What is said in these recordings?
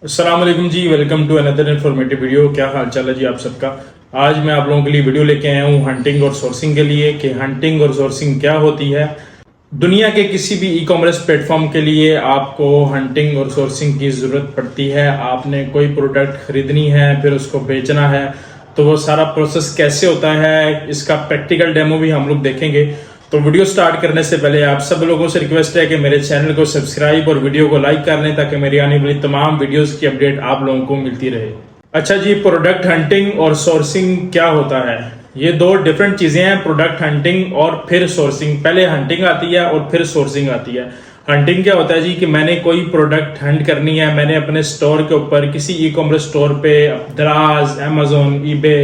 अस्सलाम वालेकुम जी, welcome to another informative video. क्या हाल चाल है जी आप सबका। आज मैं आप लोगों के लिए वीडियो लेके आया हूँ हंटिंग और सोर्सिंग के लिए कि हंटिंग और सोर्सिंग क्या होती है। दुनिया के किसी भी ई कॉमर्स प्लेटफॉर्म के लिए आपको हंटिंग और सोर्सिंग की ज़रूरत पड़ती है। आपने कोई प्रोडक्ट खरीदनी है, फिर उसको बेचना है, तो वो सारा प्रोसेस कैसे होता है, इसका प्रैक्टिकल डेमो भी हम लोग देखेंगे। तो वीडियो स्टार्ट करने से पहले आप सब लोगों से रिक्वेस्ट है कि मेरे चैनल को सब्सक्राइब और वीडियो को लाइक कर लें ताकि मेरी आने वाली तमाम वीडियोस की अपडेट आप लोगों को मिलती रहे। अच्छा जी, प्रोडक्ट हंटिंग और सोर्सिंग क्या होता है? ये दो डिफरेंट चीजें हैं, प्रोडक्ट हंटिंग और फिर सोर्सिंग। पहले हंटिंग आती है और फिर सोर्सिंग आती है। हंटिंग क्या होता है जी कि मैंने कोई प्रोडक्ट हंट करनी है, मैंने अपने स्टोर के ऊपर किसी ई कॉमर्स स्टोर पे, दराज, अमेजोन, ईबे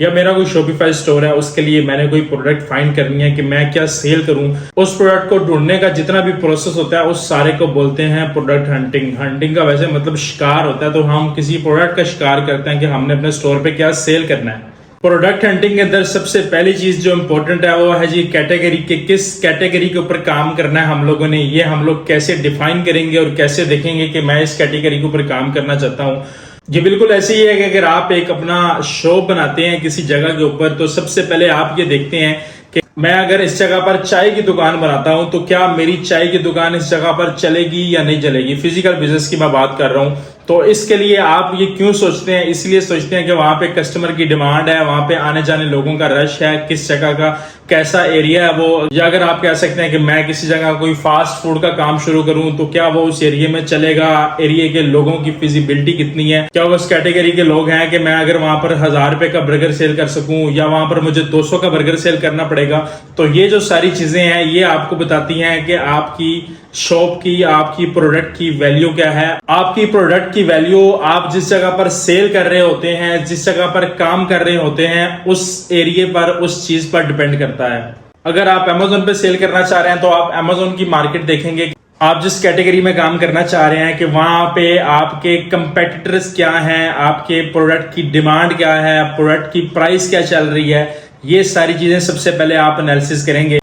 या मेरा कोई शॉपिफाई स्टोर है, उसके लिए मैंने कोई प्रोडक्ट फाइंड करनी है कि मैं क्या सेल करूं। उस प्रोडक्ट को ढूंढने का जितना भी प्रोसेस होता है उस सारे को बोलते हैं प्रोडक्ट हंटिंग। हंटिंग का वैसे मतलब शिकार होता है, तो हम किसी प्रोडक्ट का शिकार करते हैं कि हमने अपने स्टोर पे क्या सेल करना है। प्रोडक्ट हंटिंग के अंदर सबसे पहली चीज जो इम्पोर्टेंट है वो है जी कैटेगरी के, किस कैटेगरी के ऊपर काम करना है हम लोगों ने। ये हम लोग कैसे डिफाइन करेंगे और कैसे देखेंगे कि मैं इस कैटेगरी के ऊपर काम करना चाहता हूँ। ये बिल्कुल ऐसे ही है कि अगर आप एक अपना शॉप बनाते हैं किसी जगह के ऊपर, तो सबसे पहले आप ये देखते हैं कि मैं अगर इस जगह पर चाय की दुकान बनाता हूं तो क्या मेरी चाय की दुकान इस जगह पर चलेगी या नहीं चलेगी। फिजिकल बिजनेस की मैं बात कर रहा हूं। तो इसके लिए आप ये क्यों सोचते हैं? इसलिए सोचते हैं कि वहां पे कस्टमर की डिमांड है, वहां पे आने जाने लोगों का रश है, किस जगह का कैसा एरिया है वो। या अगर आप कह सकते हैं कि मैं किसी जगह कोई फास्ट फूड का काम शुरू करूं तो क्या वो उस एरिया में चलेगा, एरिया के लोगों की फिजिबिलिटी कितनी है, क्या वो उस कैटेगरी के लोग हैं कि मैं अगर वहां पर 1000 रुपए का बर्गर सेल कर सकूं या वहां पर मुझे 200 का बर्गर सेल करना पड़ेगा। तो ये जो सारी चीजें हैं ये आपको बताती हैं कि आपकी शॉप की, आपकी प्रोडक्ट की वैल्यू क्या है। आपकी प्रोडक्ट की वैल्यू आप जिस जगह पर सेल कर रहे होते हैं, जिस जगह पर काम कर रहे होते हैं, उस एरिया पर, उस चीज पर डिपेंड करता है। अगर आप अमेजोन पे सेल करना चाह रहे हैं तो आप अमेजोन की मार्केट देखेंगे। आप जिस कैटेगरी में काम करना चाह रहे हैं कि वहां पे आपके कंपेटिटर्स क्या हैं, आपके प्रोडक्ट की डिमांड क्या है, प्रोडक्ट की प्राइस क्या चल रही है, ये सारी चीजें सबसे पहले आप एनालिसिस करेंगे।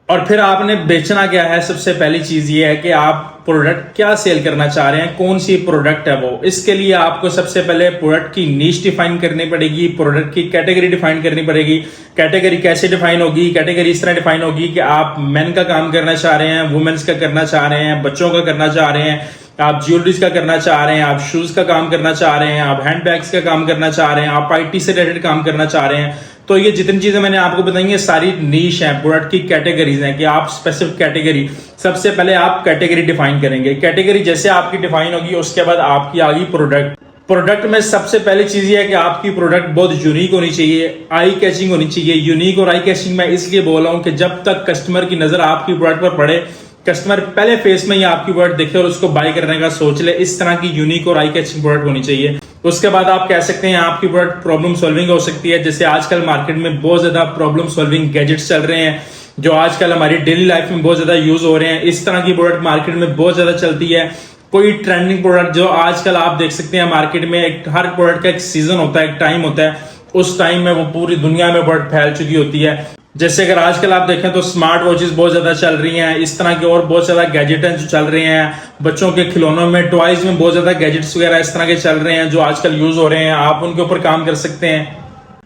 और फिर आपने बेचना क्या है। सबसे पहली चीज ये है कि आप प्रोडक्ट क्या सेल करना चाह रहे हैं, कौन सी प्रोडक्ट है वो। इसके लिए आपको सबसे पहले प्रोडक्ट की नीश डिफाइन करनी पड़ेगी, प्रोडक्ट की कैटेगरी डिफाइन करनी पड़ेगी। कैटेगरी कैसे डिफाइन होगी? कैटेगरी इस तरह डिफाइन होगी कि आप मेन का काम करना चाह रहे हैं, वुमेन्स का करना चाह रहे हैं, बच्चों का करना चाह रहे हैं, आप ज्वेलरीज का करना चाह रहे हैं, आप शूज का काम करना चाह रहे हैं, आप हैंड बैग्स का काम करना चाह रहे हैं, आप आईटी से रिलेटेड काम करना चाह रहे हैं। तो ये जितनी चीजें मैंने आपको बताई ये सारी नीश हैं, प्रोडक्ट की कैटेगरीज हैं कि आप स्पेसिफिक कैटेगरी। सबसे पहले आप कैटेगरी डिफाइन करेंगे। कैटेगरी जैसे आपकी डिफाइन होगी उसके बाद आपकी आ गई प्रोडक्ट। प्रोडक्ट में सबसे पहली चीज ये है कि आपकी प्रोडक्ट बहुत यूनिक होनी चाहिए, आई कैचिंग होनी चाहिए। यूनिक और आई कैचिंग मैं इसलिए बोल रहा हूं कि जब तक कस्टमर की नजर आपकी प्रोडक्ट पर पड़े, कस्टमर पहले फेस में ही आपकी प्रोडक्ट देखे और उसको बाय करने का सोच ले, इस तरह की यूनिक और आई कैचिंग प्रोडक्ट होनी चाहिए। उसके बाद आप कह सकते हैं आपकी प्रोडक्ट प्रॉब्लम सॉल्विंग हो सकती है। जैसे आजकल मार्केट में बहुत ज्यादा प्रॉब्लम सॉल्विंग गैजेट्स चल रहे हैं जो आजकल हमारी डेली लाइफ में बहुत ज्यादा यूज हो रहे हैं। इस तरह की प्रोडक्ट मार्केट में बहुत ज्यादा चलती है। कोई ट्रेंडिंग प्रोडक्ट जो आजकल आप देख सकते हैं मार्केट में, हर प्रोडक्ट का एक सीजन होता है, एक टाइम होता है, उस टाइम में वो पूरी दुनिया में प्रोडक्ट फैल चुकी होती है। जैसे अगर आजकल आप देखें तो स्मार्ट वॉचेस बहुत ज्यादा चल रही हैं, इस तरह के और बहुत ज्यादा गैजेट हैं जो चल रहे हैं। बच्चों के खिलौनों में, टॉयज में बहुत ज्यादा गैजेट्स वगैरह इस तरह के चल रहे हैं जो आजकल यूज हो रहे हैं। आप उनके ऊपर काम कर सकते हैं।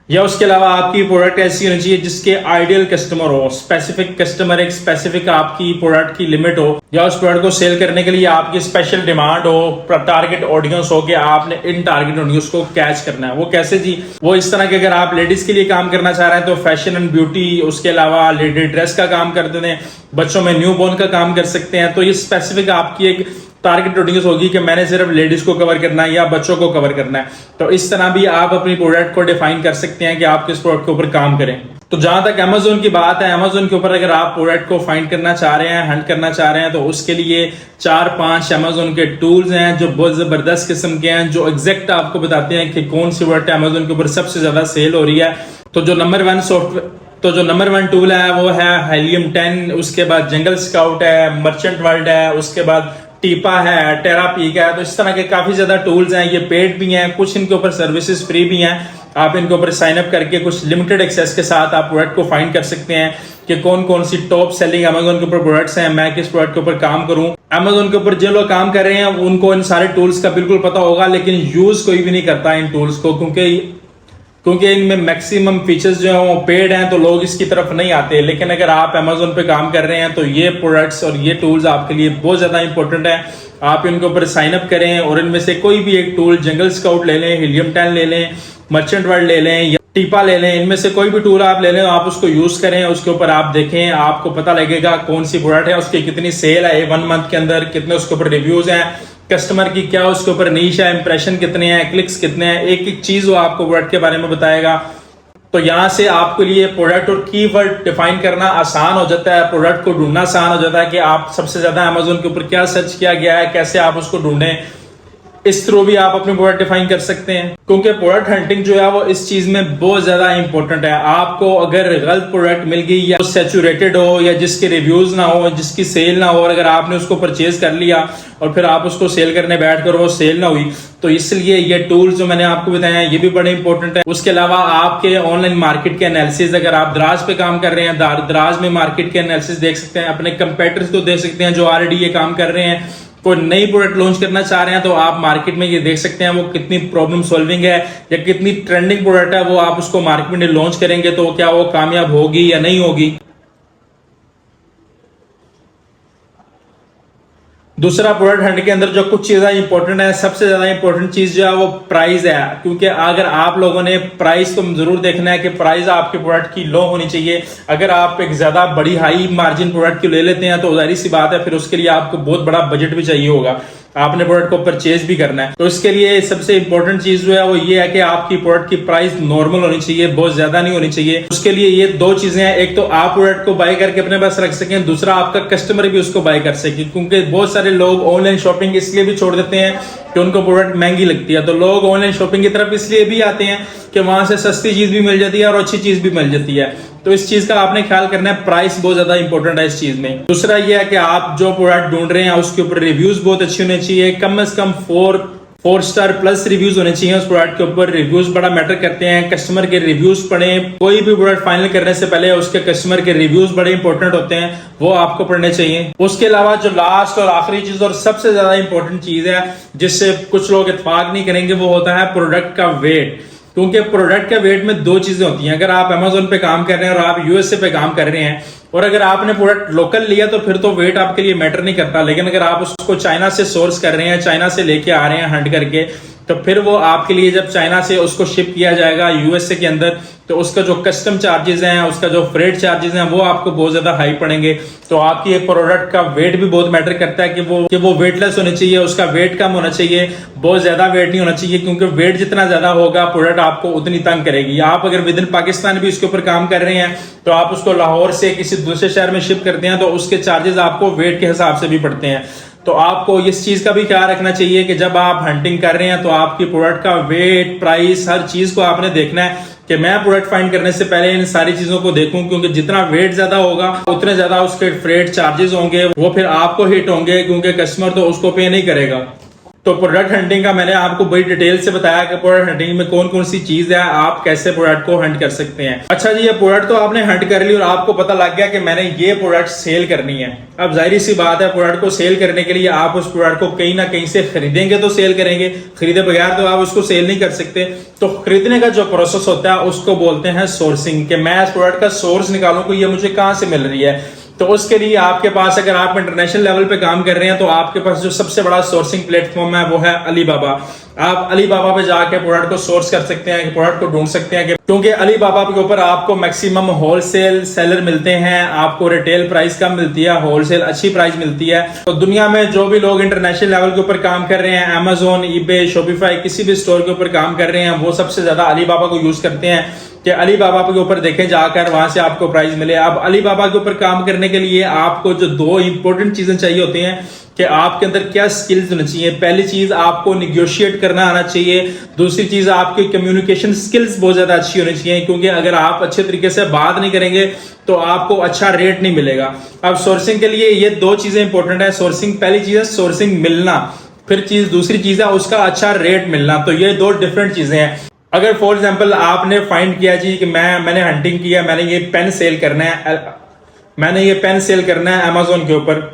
या उसके अलावा आपकी प्रोडक्ट ऐसी होनी चाहिए जिसके आइडियल कस्टमर हो, स्पेसिफिक कस्टमर, एक स्पेसिफिक आपकी प्रोडक्ट की लिमिट हो, या उस प्रोडक्ट को सेल करने के लिए आपकी स्पेशल डिमांड हो, टारगेट ऑडियंस हो कि आपने इन टारगेट ऑडियंस को कैच करना है। वो कैसे जी? वो इस तरह के अगर आप लेडीज के लिए काम करना चाह रहे हैं तो फैशन एंड ब्यूटी, उसके अलावा लेडी ड्रेस का काम कर देते हैं, बच्चों में न्यू बॉर्न का काम कर सकते हैं। तो ये स्पेसिफिक आपकी एक टारगेट ऑडियंस होगी कि मैंने सिर्फ लेडीज को कवर करना है या बच्चों को कवर करना है। तो इस तरह भी आप अपनी प्रोडक्ट को डिफाइन कर सकते हैं कि आप किस प्रोडक्ट के ऊपर काम करें। तो जहां तक अमेजोन की बात है, अमेजोन के ऊपर अगर आप प्रोडक्ट को फाइंड करना चाह रहे हैं, हंट करना चाह रहे हैं, तो उसके लिए 4-5 अमेजोन के टूल्स हैं जो बहुत जबरदस्त किस्म के हैं, जो एग्जैक्ट आपको बताते हैं कि कौन सी प्रोडक्ट अमेजोन के ऊपर सबसे ज्यादा सेल हो रही है। तो जो नंबर वन टूल है वो है हेलियम 10, उसके बाद जंगल स्काउट है, मर्चेंट वर्ल्ड है, उसके बाद टीपा है, टेरा पीक है। तो इस तरह के काफी ज्यादा टूल्स हैं, ये पेड भी हैं, कुछ इनके ऊपर सर्विसेज फ्री भी हैं। आप इनके ऊपर साइन अप करके कुछ लिमिटेड एक्सेस के साथ आप प्रोडक्ट को फाइंड कर सकते हैं। कि कौन कौन सी टॉप सेलिंग अमेजोन के ऊपर प्रोडक्ट्स हैं, मैं किस प्रोडक्ट के ऊपर काम करूं। अमेजोन के ऊपर जो लोग काम कर रहे हैं उनको इन सारे टूल्स का बिल्कुल पता होगा, लेकिन यूज कोई भी नहीं करता इन टूल्स को, क्योंकि इनमें मैक्सिमम फीचर्स जो है वो पेड हैं, तो लोग इसकी तरफ नहीं आते। लेकिन अगर आप अमेजोन पे काम कर रहे हैं तो ये प्रोडक्ट्स और ये टूल्स आपके लिए बहुत ज्यादा इंपॉर्टेंट है। आप इनके ऊपर साइन अप करें और इनमें से कोई भी एक टूल, जंगल स्काउट ले लें, हीलियम 10 ले लें, मर्चेंट वर्ल्ड ले लें या टीपा ले लें, इनमें से कोई भी टूल आप ले लें, आप उसको यूज करें, उसके ऊपर आप देखें, आपको पता लगेगा कौन सी प्रोडक्ट है, उसकी कितनी सेल है 1 मंथ के अंदर, कितने उसके ऊपर रिव्यूज हैं, कस्टमर की क्या उसके ऊपर नीश है, इंप्रेशन कितने हैं, क्लिक्स कितने हैं, एक एक चीज वो आपको प्रोडक्ट के बारे में बताएगा। तो यहां से आपके लिए प्रोडक्ट और कीवर्ड डिफाइन करना आसान हो जाता है, प्रोडक्ट को ढूंढना आसान हो जाता है कि आप सबसे ज्यादा अमेजोन के ऊपर क्या सर्च किया गया है, कैसे आप उसको ढूंढें। इस थ्रू भी आप अपने प्रोडक्ट डिफाइन कर सकते हैं, क्योंकि प्रोडक्ट हंटिंग जो है वो इस चीज में बहुत ज्यादा इंपॉर्टेंट है। आपको अगर गलत प्रोडक्ट मिल गई या सैचुरेटेड हो या जिसके रिव्यूज ना हो, जिसकी सेल ना हो, और अगर आपने उसको परचेज कर लिया और फिर आप उसको सेल करने बैठ कर वो सेल ना हुई, तो इसलिए ये टूल्स जो मैंने आपको बताया हैं ये भी बड़े इंपॉर्टेंट है। उसके अलावा आपके ऑनलाइन मार्केट के एनालिसिस, अगर आप दराज पे काम कर रहे हैं, दराज में मार्केट के एनालिसिस देख सकते हैं, अपने कंपेटिटर्स को देख सकते हैं जो ऑलरेडी ये काम कर रहे हैं। कोई नई प्रोडक्ट लॉन्च करना चाह रहे हैं तो आप मार्केट में ये देख सकते हैं वो कितनी प्रॉब्लम सॉल्विंग है या कितनी ट्रेंडिंग प्रोडक्ट है, वो आप उसको मार्केट में लॉन्च करेंगे तो क्या वो कामयाब होगी या नहीं होगी। दूसरा, प्रोडक्ट हंट के अंदर जो कुछ चीजें इंपॉर्टेंट है, सबसे ज्यादा इंपॉर्टेंट चीज जो है वो प्राइस है, क्योंकि अगर आप लोगों ने प्राइस को जरूर देखना है कि प्राइस आपके प्रोडक्ट की लो होनी चाहिए। अगर आप एक ज्यादा बड़ी हाई मार्जिन प्रोडक्ट की ले लेते हैं तो जाहिर सी बात है फिर उसके लिए आपको बहुत बड़ा बजट भी चाहिए होगा, आपने प्रोडक्ट को परचेज भी करना है। तो इसके लिए सबसे इंपॉर्टेंट चीज जो है वो ये है कि आपकी प्रोडक्ट की प्राइस नॉर्मल होनी चाहिए, बहुत ज्यादा नहीं होनी चाहिए। उसके लिए ये 2 चीजें हैं, एक तो आप प्रोडक्ट को बाय करके अपने पास रख सकें, दूसरा आपका कस्टमर भी उसको बाय कर सके, क्योंकि बहुत सारे लोग ऑनलाइन शॉपिंग इसलिए भी छोड़ देते हैं कि उनको प्रोडक्ट महंगी लगती है। तो लोग ऑनलाइन शॉपिंग की तरफ इसलिए भी आते हैं कि वहां से सस्ती चीज भी मिल जाती है और अच्छी चीज भी मिल जाती है। तो इस चीज का आपने ख्याल करना है, प्राइस बहुत ज्यादा इंपॉर्टेंट है इस चीज में। दूसरा ये है कि आप जो प्रोडक्ट ढूंढ रहे हैं उसके ऊपर रिव्यूज बहुत अच्छे होने चाहिए, कम से कम 4 स्टार प्लस रिव्यूज होने चाहिए उस प्रोडक्ट के ऊपर। रिव्यूज बड़ा मैटर करते हैं, कस्टमर के रिव्यूज पढ़ें, कोई भी प्रोडक्ट फाइनल करने से पहले उसके कस्टमर के रिव्यूज बड़े इंपॉर्टेंट होते हैं, वो आपको पढ़ने चाहिए। उसके अलावा जो लास्ट और आखिरी चीज और सबसे ज्यादा इंपॉर्टेंट चीज है जिससे कुछ लोग इत्तेफाक नहीं करेंगे, वो होता है प्रोडक्ट का वेट। क्योंकि प्रोडक्ट के वेट में 2 चीजें होती हैं, अगर आप अमेजोन पे काम कर रहे हैं और आप यूएसए पे काम कर रहे हैं और अगर आपने प्रोडक्ट लोकल लिया तो फिर तो वेट आपके लिए मैटर नहीं करता, लेकिन अगर आप उसको चाइना से सोर्स कर रहे हैं, चाइना से लेके आ रहे हैं हंट करके, तो फिर वो आपके लिए जब चाइना से उसको शिप किया जाएगा यूएसए के अंदर तो उसका जो कस्टम चार्जेस हैं, उसका जो फ्रेट चार्जेस हैं, वो आपको बहुत ज्यादा हाई पड़ेंगे। तो आपकी प्रोडक्ट का वेट भी बहुत मैटर करता है कि वो वेटलेस होने चाहिए, उसका वेट कम होना चाहिए, बहुत ज्यादा वेट नहीं होना चाहिए, क्योंकि वेट जितना ज्यादा होगा प्रोडक्ट आपको उतनी तंग करेगी। आप अगर विद इन पाकिस्तान भी उसके ऊपर काम कर रहे हैं तो आप उसको लाहौर से किसी दूसरे शहर में शिप करते हैं तो उसके चार्जेस आपको वेट के हिसाब से भी पड़ते हैं। तो आपको इस चीज का भी ख्याल रखना चाहिए कि जब आप हंटिंग कर रहे हैं तो आपकी प्रोडक्ट का वेट, प्राइस, हर चीज को आपने देखना है कि मैं प्रोडक्ट फाइंड करने से पहले इन सारी चीजों को देखूं, क्योंकि जितना वेट ज्यादा होगा उतने ज्यादा उसके फ्रेट चार्जेस होंगे, वो फिर आपको हिट होंगे, क्योंकि कस्टमर तो उसको पे नहीं करेगा। तो प्रोडक्ट हंटिंग का मैंने आपको बड़ी डिटेल से बताया कि प्रोडक्ट हंटिंग में कौन कौन सी चीज है, आप कैसे प्रोडक्ट को हंट कर सकते हैं। अच्छा जी, ये प्रोडक्ट तो आपने हंट कर ली और आपको पता लग गया कि मैंने ये प्रोडक्ट सेल करनी है। अब जाहिर सी बात है, प्रोडक्ट को सेल करने के लिए आप उस प्रोडक्ट को कहीं ना कहीं से खरीदेंगे तो सेल करेंगे, खरीदे बगैर तो आप उसको सेल नहीं कर सकते। तो खरीदने का जो प्रोसेस होता है उसको बोलते हैं सोर्सिंग, कि मैं इस प्रोडक्ट का सोर्स निकालूं कि ये मुझे कहां से मिल रही है। तो उसके लिए आपके पास, अगर आप इंटरनेशनल लेवल पे काम कर रहे हैं तो आपके पास जो सबसे बड़ा सोर्सिंग प्लेटफॉर्म है वो है अलीबाबा। आप अलीबाबा पे जाके प्रोडक्ट को सोर्स कर सकते हैं, प्रोडक्ट को ढूंढ सकते हैं, क्योंकि अलीबाबा के ऊपर आपको मैक्सिमम होलसेल सेलर मिलते हैं, आपको रिटेल प्राइस कम मिलती है, होलसेल अच्छी प्राइस मिलती है। तो दुनिया में जो भी लोग इंटरनेशनल लेवल के ऊपर काम कर रहे हैं, अमेजोन, ईबे, शॉपिफाई, किसी भी स्टोर के ऊपर काम कर रहे हैं, वो सबसे ज्यादा अलीबाबा को यूज करते हैं कि अलीबाबा के ऊपर देखें जाकर, वहां से आपको प्राइस मिले। अब अलीबाबा के ऊपर काम करने के लिए आपको जो 2 इंपॉर्टेंट चीजें चाहिए होती हैं कि आपके अंदर क्या स्किल्स होनी चाहिए। पहली चीज, आपको निगोशिएट करना आना चाहिए। दूसरी चीज, आपकी कम्युनिकेशन स्किल्स बहुत ज्यादा अच्छी होनी चाहिए, क्योंकि अगर आप अच्छे तरीके से बात नहीं करेंगे तो आपको अच्छा रेट नहीं मिलेगा। अब सोर्सिंग के लिए ये 2 चीजें इंपॉर्टेंट है। सोर्सिंग, पहली चीज है सोर्सिंग मिलना, फिर दूसरी चीज है उसका अच्छा रेट मिलना। तो ये 2 डिफरेंट चीजें हैं। अगर फॉर एग्जाम्पल आपने फाइंड किया जी कि मैंने हंटिंग किया, मैंने ये पेन सेल करना है मैंने ये पेन सेल करना है अमेजोन के ऊपर।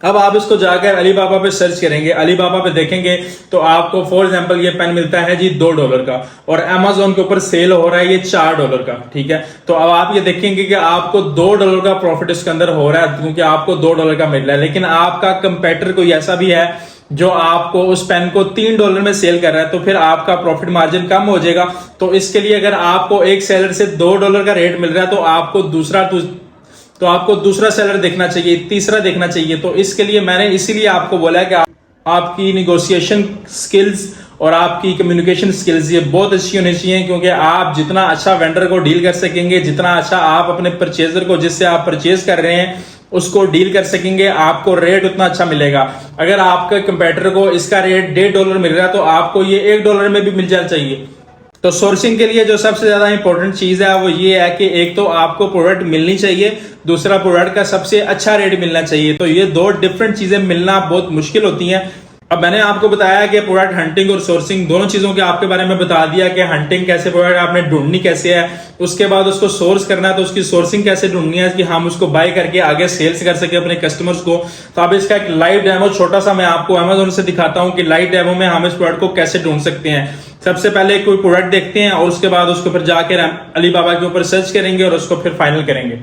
अब आप इसको जाकर अलीबाबा पे सर्च करेंगे, अलीबाबा पे देखेंगे तो आपको फॉर एग्जांपल ये पेन मिलता है जी $2 का, और अमेजोन के ऊपर सेल हो रहा है ये $4 का। ठीक है, तो अब आप ये देखेंगे कि आपको $2 का प्रॉफिट इसके अंदर हो रहा है, क्योंकि आपको $2 का मिल रहा है। लेकिन आपका कंपेटर कोई ऐसा भी है जो आपको उस पेन को $3 में सेल कर रहा है, तो फिर आपका प्रॉफिट मार्जिन कम हो जाएगा। तो इसके लिए अगर आपको एक सेलर से $2 का रेट मिल रहा है, तो आपको दूसरा सेलर देखना चाहिए, तीसरा देखना चाहिए। तो इसके लिए मैंने इसीलिए आपको बोला है कि आपकी निगोशिएशन स्किल्स और आपकी कम्युनिकेशन स्किल्स ये बहुत अच्छी होनी चाहिए, क्योंकि आप जितना अच्छा वेंडर को डील कर सकेंगे, जितना अच्छा आप अपने परचेजर को जिससे आप परचेज कर रहे हैं उसको डील कर सकेंगे, आपको रेट उतना अच्छा मिलेगा। अगर आपके कंपेटिटर को इसका रेट $1.5 मिल रहा है, तो आपको ये $1 में भी मिल जाना चाहिए। तो सोर्सिंग के लिए जो सबसे ज्यादा इंपॉर्टेंट चीज है वो ये है कि एक तो आपको प्रोडक्ट मिलनी चाहिए, दूसरा प्रोडक्ट का सबसे अच्छा रेट मिलना चाहिए। तो ये दो डिफरेंट चीजें मिलना बहुत मुश्किल होती हैं। अब मैंने आपको बताया कि प्रोडक्ट हंटिंग और सोर्सिंग दोनों चीजों के आपके बारे में बता दिया कि हंटिंग कैसे, प्रोडक्ट आपने ढूंढनी कैसे है, उसके बाद उसको सोर्स करना है, तो उसकी सोर्सिंग कैसे ढूंढनी है कि हम उसको बाय करके आगे सेल्स कर सके अपने कस्टमर्स को। तो अब इसका एक लाइव डेमो छोटा सा मैं आपको अमेजोन से दिखाता हूं कि लाइव डेमो में हम इस प्रोडक्ट को कैसे ढूंढ सकते हैं। सबसे पहले कोई प्रोडक्ट देखते हैं और उसके बाद उसके ऊपर जाकर अलीबाबा के ऊपर सर्च करेंगे और उसको फिर फाइनल करेंगे।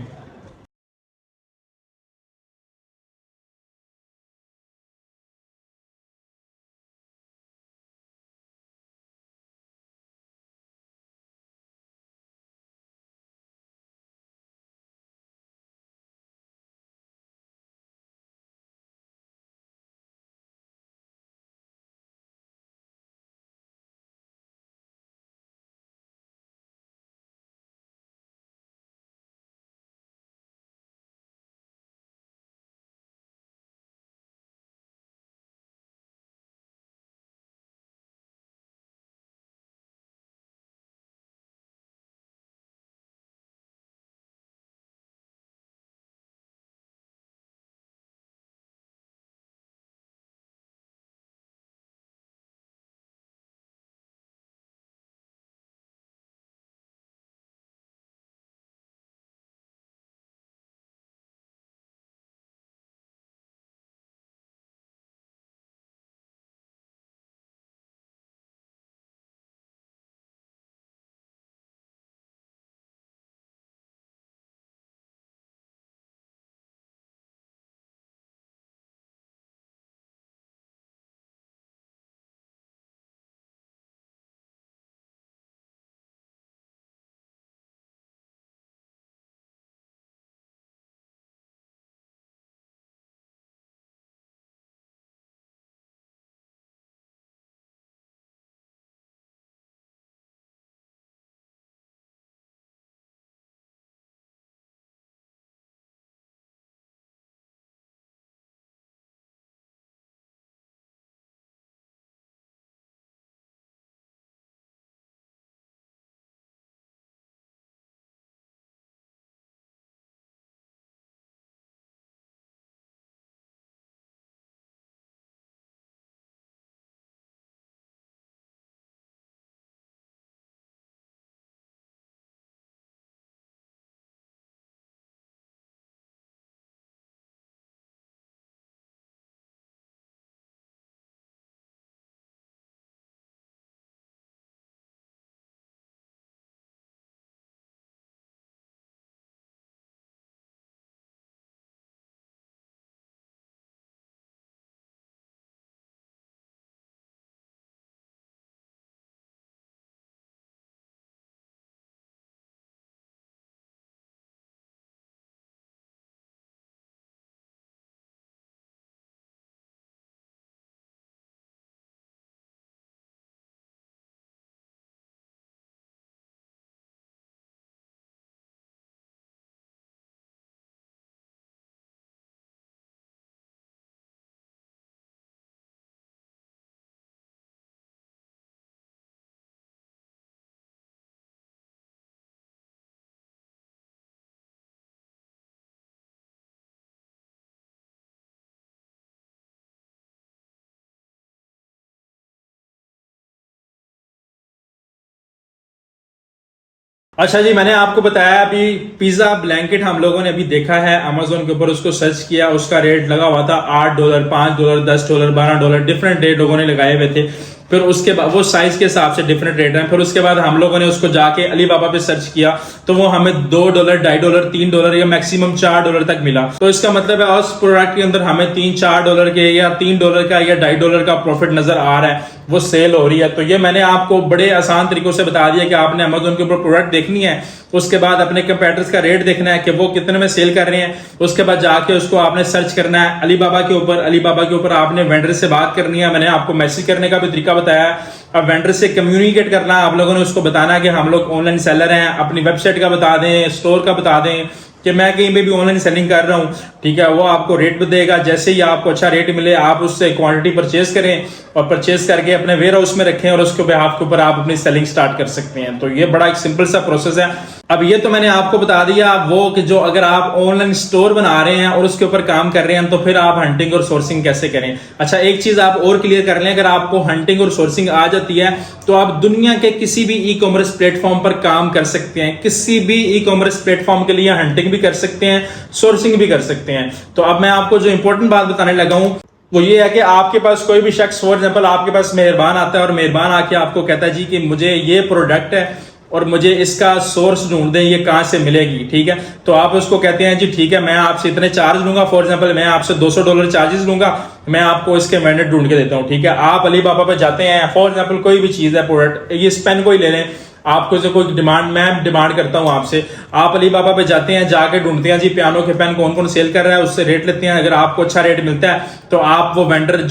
अच्छा जी, मैंने आपको बताया अभी पिज्जा ब्लैंकेट हम लोगों ने अभी देखा है अमेजोन के ऊपर, उसको सर्च किया, उसका रेट लगा हुआ था $8, $5, $10, $12, डिफरेंट रेट लोगों ने लगाए हुए थे। फिर उसके बाद वो साइज के हिसाब से डिफरेंट रेट है। फिर उसके बाद हम लोगों ने उसको जाके अलीबाबा पे सर्च किया तो वो हमें $2, $2.5, $3 या मैक्सिमम $4 तक मिला। तो इसका मतलब है उस प्रोडक्ट के अंदर हमें $3-4 के या $3 का या $2.5 का प्रॉफिट नजर आ रहा है, वो सेल हो रही है। तो ये मैंने आपको बड़े आसान तरीकों से बता दिया कि आपने अमेजोन के ऊपर प्रोडक्ट देखनी है, उसके बाद अपने कंपेटिटर्स का रेट देखना है कि वो कितने में सेल कर रहे हैं, उसके बाद जाके उसको आपने सर्च करना है अलीबाबा के ऊपर। अलीबाबा के ऊपर आपने वेंडर से बात करनी है। मैंने आपको मैसेज करने का भी तरीका बताया। अब वेंडर से कम्युनिकेट करना है, आप लोगों ने उसको बताना है कि हम लोग ऑनलाइन सेलर हैं, अपनी वेबसाइट का बता दें, स्टोर का बता दें कि मैं कहीं पे भी ऑनलाइन सेलिंग कर रहा हूं, ठीक है। वो आपको रेट भी देगा, जैसे ही आपको अच्छा रेट मिले आप उससे क्वांटिटी परचेज करें और परचेज करके अपने वेयर हाउस में रखें और उसके बिहाफ के ऊपर आप अपनी सेलिंग स्टार्ट कर सकते हैं। तो ये बड़ा एक सिंपल सा प्रोसेस है। अब ये तो मैंने आपको बता दिया वो कि जो अगर आप ऑनलाइन स्टोर बना रहे हैं और उसके ऊपर काम कर रहे हैं तो फिर आप हंटिंग और सोर्सिंग कैसे करें। अच्छा, एक चीज आप और क्लियर कर लें, अगर आपको हंटिंग और सोर्सिंग आ जाती है तो आप दुनिया के किसी भी ई कॉमर्स प्लेटफॉर्म पर काम कर सकते हैं। किसी भी ई कॉमर्स प्लेटफॉर्म के लिए हंटिंग भी कर सकते हैं, सोर्सिंग भी कर सकते हैं। तो अब मैं आपको जो इंपॉर्टेंट बात बताने लगा हूं वो ये है कि आपके पास कोई भी शख्स, फॉर एग्जाम्पल आपके पास मेहरबान आता है और मेहरबान आके आपको कहता है जी कि मुझे ये प्रोडक्ट है और मुझे इसका सोर्स ढूंढ दें, ये कहां से मिलेगी, ठीक है। तो आप उसको कहते हैं जी ठीक है, मैं आपसे इतने चार्ज लूंगा, फॉर एग्जांपल मैं आपसे $200 चार्जेस लूंगा, मैं आपको इसके वेंडर ढूंढ के देता हूं, ठीक है। आप अलीबाबा पे जाते हैं, फॉर एग्जांपल कोई भी चीज है, प्रोडक्ट, ये पेन को ही ले लें, आपको से कोई डिमांड, मैं डिमांड करता हूं आपसे, आप अलीबाबा पे जाते हैं, जाके ढूंढते हैं जी पियानो के पेन कौन कौन सेल कर रहा है, उससे रेट लेते हैं। अगर आपको अच्छा रेट मिलता है तो आप वो वेंडर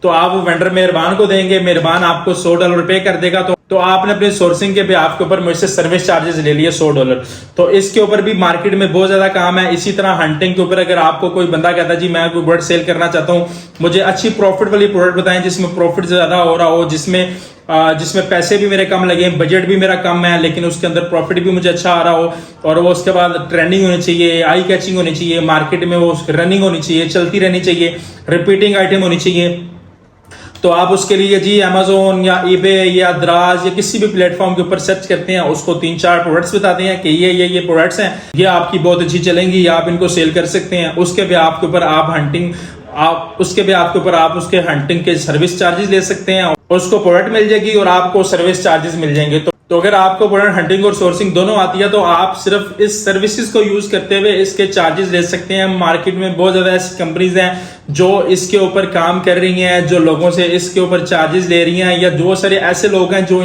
आप वो वेंडर मेहरबान को देंगे, मेहरबान आपको $100 पे कर देगा। तो आपने अपने सोर्सिंग के बिहाफ के ऊपर मुझसे सर्विस चार्जेस ले लिए $100। तो इसके ऊपर भी मार्केट में बहुत ज्यादा काम है। इसी तरह हंटिंग के ऊपर अगर आपको कोई बंदा कहता है जी मैं कोई प्रोडक्ट सेल करना चाहता हूं, मुझे अच्छी प्रॉफिट वाली प्रोडक्ट बताएं जिसमें प्रॉफिट ज्यादा हो रहा हो, जिसमें पैसे भी मेरे कम लगे, बजट भी मेरा कम है, लेकिन उसके अंदर प्रॉफिट भी मुझे अच्छा आ रहा हो, और वो उसके बाद ट्रेंडिंग होनी चाहिए, आई कैचिंग होनी चाहिए, मार्केट में वो रनिंग होनी चाहिए, चलती रहनी चाहिए, रिपीटिंग आइटम होनी चाहिए। तो आप उसके लिए जी अमेजोन या ईबे या दराज या किसी भी प्लेटफॉर्म के ऊपर सर्च करते हैं, उसको 3-4 प्रोडक्ट्स बताते हैं कि ये प्रोडक्ट्स हैं, ये आपकी बहुत अच्छी चलेंगी, आप इनको सेल कर सकते हैं। उसके भी आपके ऊपर आप उसके हंटिंग के सर्विस चार्जेस ले सकते हैं, उसको प्रोडक्ट मिल जाएगी और आपको सर्विस चार्जेस मिल जाएंगे। तो अगर आपको प्रोडक्ट हंटिंग और सोर्सिंग दोनों आती है तो आप सिर्फ इस सर्विसेज को यूज करते हुए इसके चार्जेस ले सकते हैं। मार्केट में बहुत ज्यादा ऐसी कंपनीज हैं जो इसके ऊपर काम कर रही हैं, जो लोगों से इसके ऊपर चार्जेस ले रही हैं, या जो सारे ऐसे लोग हैं जो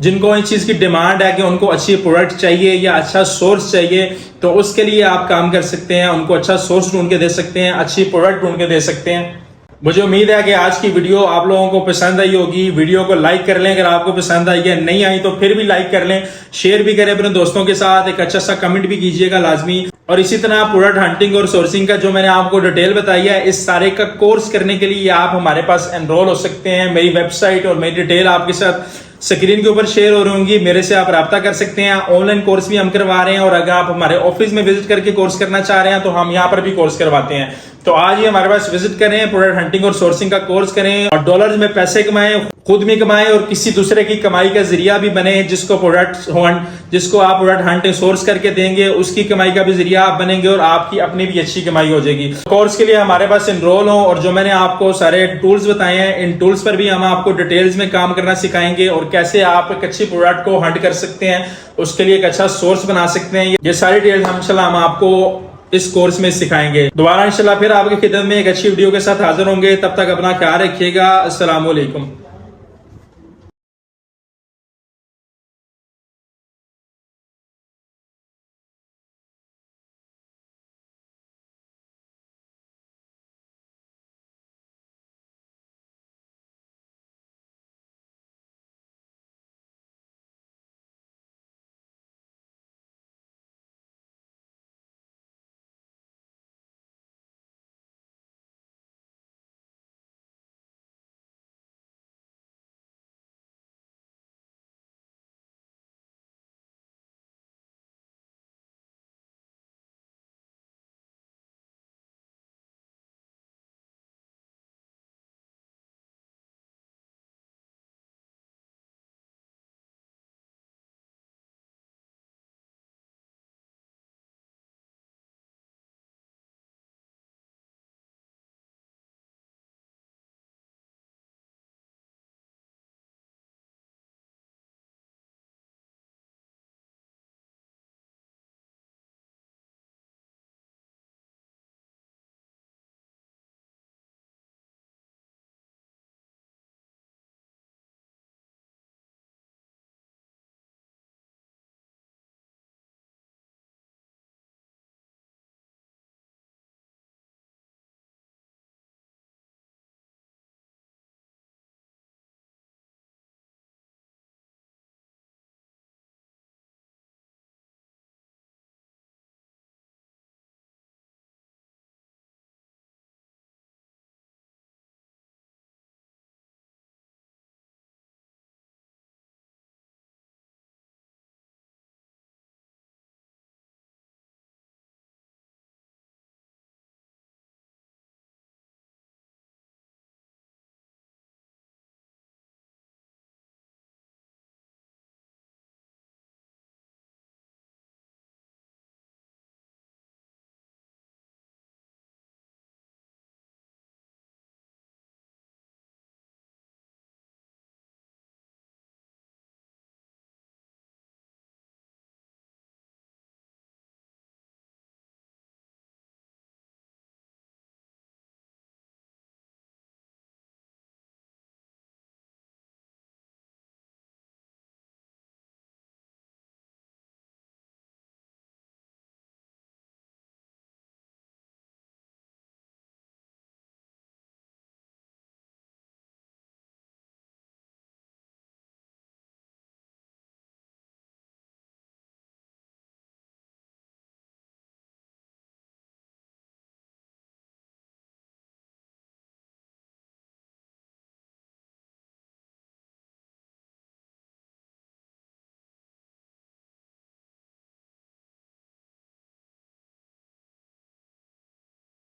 जिनको इन चीज की डिमांड है कि उनको अच्छी प्रोडक्ट चाहिए या अच्छा सोर्स चाहिए, तो उसके लिए आप काम कर सकते हैं, उनको अच्छा सोर्स ढूंढ के दे सकते हैं, अच्छी प्रोडक्ट ढूंढ के दे सकते हैं। मुझे उम्मीद है कि आज की वीडियो आप लोगों को पसंद आई होगी। वीडियो को लाइक कर लें अगर आपको पसंद आई है, नहीं आई तो फिर भी लाइक कर लें, शेयर भी करें अपने दोस्तों के साथ, एक अच्छा सा कमेंट भी कीजिएगा लाजमी। और इसी तरह प्रोडक्ट हंटिंग और सोर्सिंग का जो मैंने आपको डिटेल बताई है, इस सारे का कोर्स करने के लिए आप हमारे पास एनरोल हो सकते हैं। मेरी वेबसाइट और मेरी डिटेल आपके साथ स्क्रीन के ऊपर शेयर हो रही होंगी, मेरे से आप राब्ता कर सकते हैं। ऑनलाइन कोर्स भी हम करवा रहे हैं, और अगर आप हमारे ऑफिस में विजिट करके कोर्स करना चाह रहे हैं तो हम यहाँ पर भी कोर्स करवाते हैं। तो आज ही हमारे पास विजिट करें, प्रोडक्ट हंटिंग और सोर्सिंग का कोर्स करें और डॉलर्स में पैसे कमाएं, खुद भी कमाएं और किसी दूसरे की कमाई का जरिया भी बने। जिसको आप प्रोडक्ट हंटिंग सोर्स करके देंगे उसकी कमाई का भी जरिया आप बनेंगे और आपकी अपनी भी अच्छी कमाई हो जाएगी। कोर्स के लिए हमारे पास एनरोल हो, और जो मैंने आपको सारे टूल्स बताए हैं, इन टूल्स पर भी हम आपको डिटेल्स में काम करना सिखाएंगे और कैसे आप एक अच्छी प्रोडक्ट को हंट कर सकते हैं, उसके लिए एक अच्छा सोर्स बना सकते हैं। ये सारी डिटेल्स हम आपको इस कोर्स में सिखाएंगे। दोबारा इंशाल्लाह फिर आपकी खिदमत में एक अच्छी वीडियो के साथ हाजिर होंगे। तब तक अपना ख्याल रखिएगा। अस्सलाम वालेकुम।